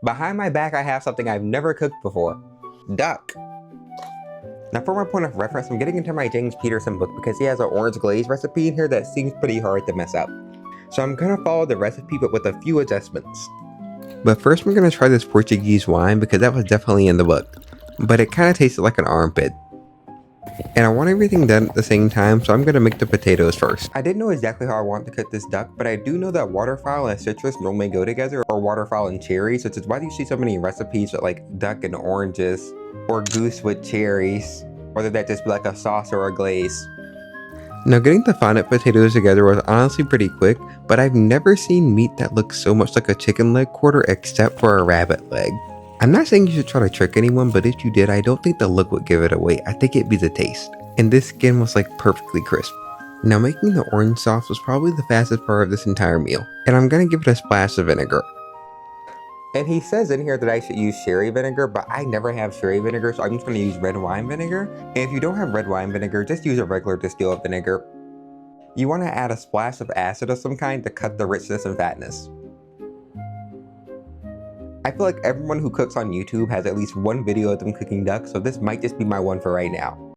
Behind my back, I have something I've never cooked before. Duck. Now for my point of reference, I'm getting into my James Peterson book because he has an orange glaze recipe in here that seems pretty hard to mess up. So I'm gonna follow the recipe but with a few adjustments. But first we're gonna try this Portuguese wine because that was definitely in the book. But it kinda tasted like an armpit. And I want everything done at the same time, so I'm gonna make the potatoes first. I didn't know exactly how I want to cook this duck, but I do know that waterfowl and citrus normally go together, or waterfowl and cherries, which is why you see so many recipes with like duck and oranges, or goose with cherries, whether that just be like a sauce or a glaze. Now getting the fondant potatoes together was honestly pretty quick, but I've never seen meat that looks so much like a chicken leg quarter except for a rabbit leg. I'm not saying you should try to trick anyone, but if you did, I don't think the look would give it away. I think it'd be the taste. And this skin was like perfectly crisp. Now making the orange sauce was probably the fastest part of this entire meal. And I'm gonna give it a splash of vinegar. And he says in here that I should use sherry vinegar, but I never have sherry vinegar, so I'm just gonna use red wine vinegar. And if you don't have red wine vinegar, just use a regular distilled vinegar. You wanna add a splash of acid of some kind to cut the richness and fatness. I feel like everyone who cooks on YouTube has at least one video of them cooking duck, so this might just be my one for right now.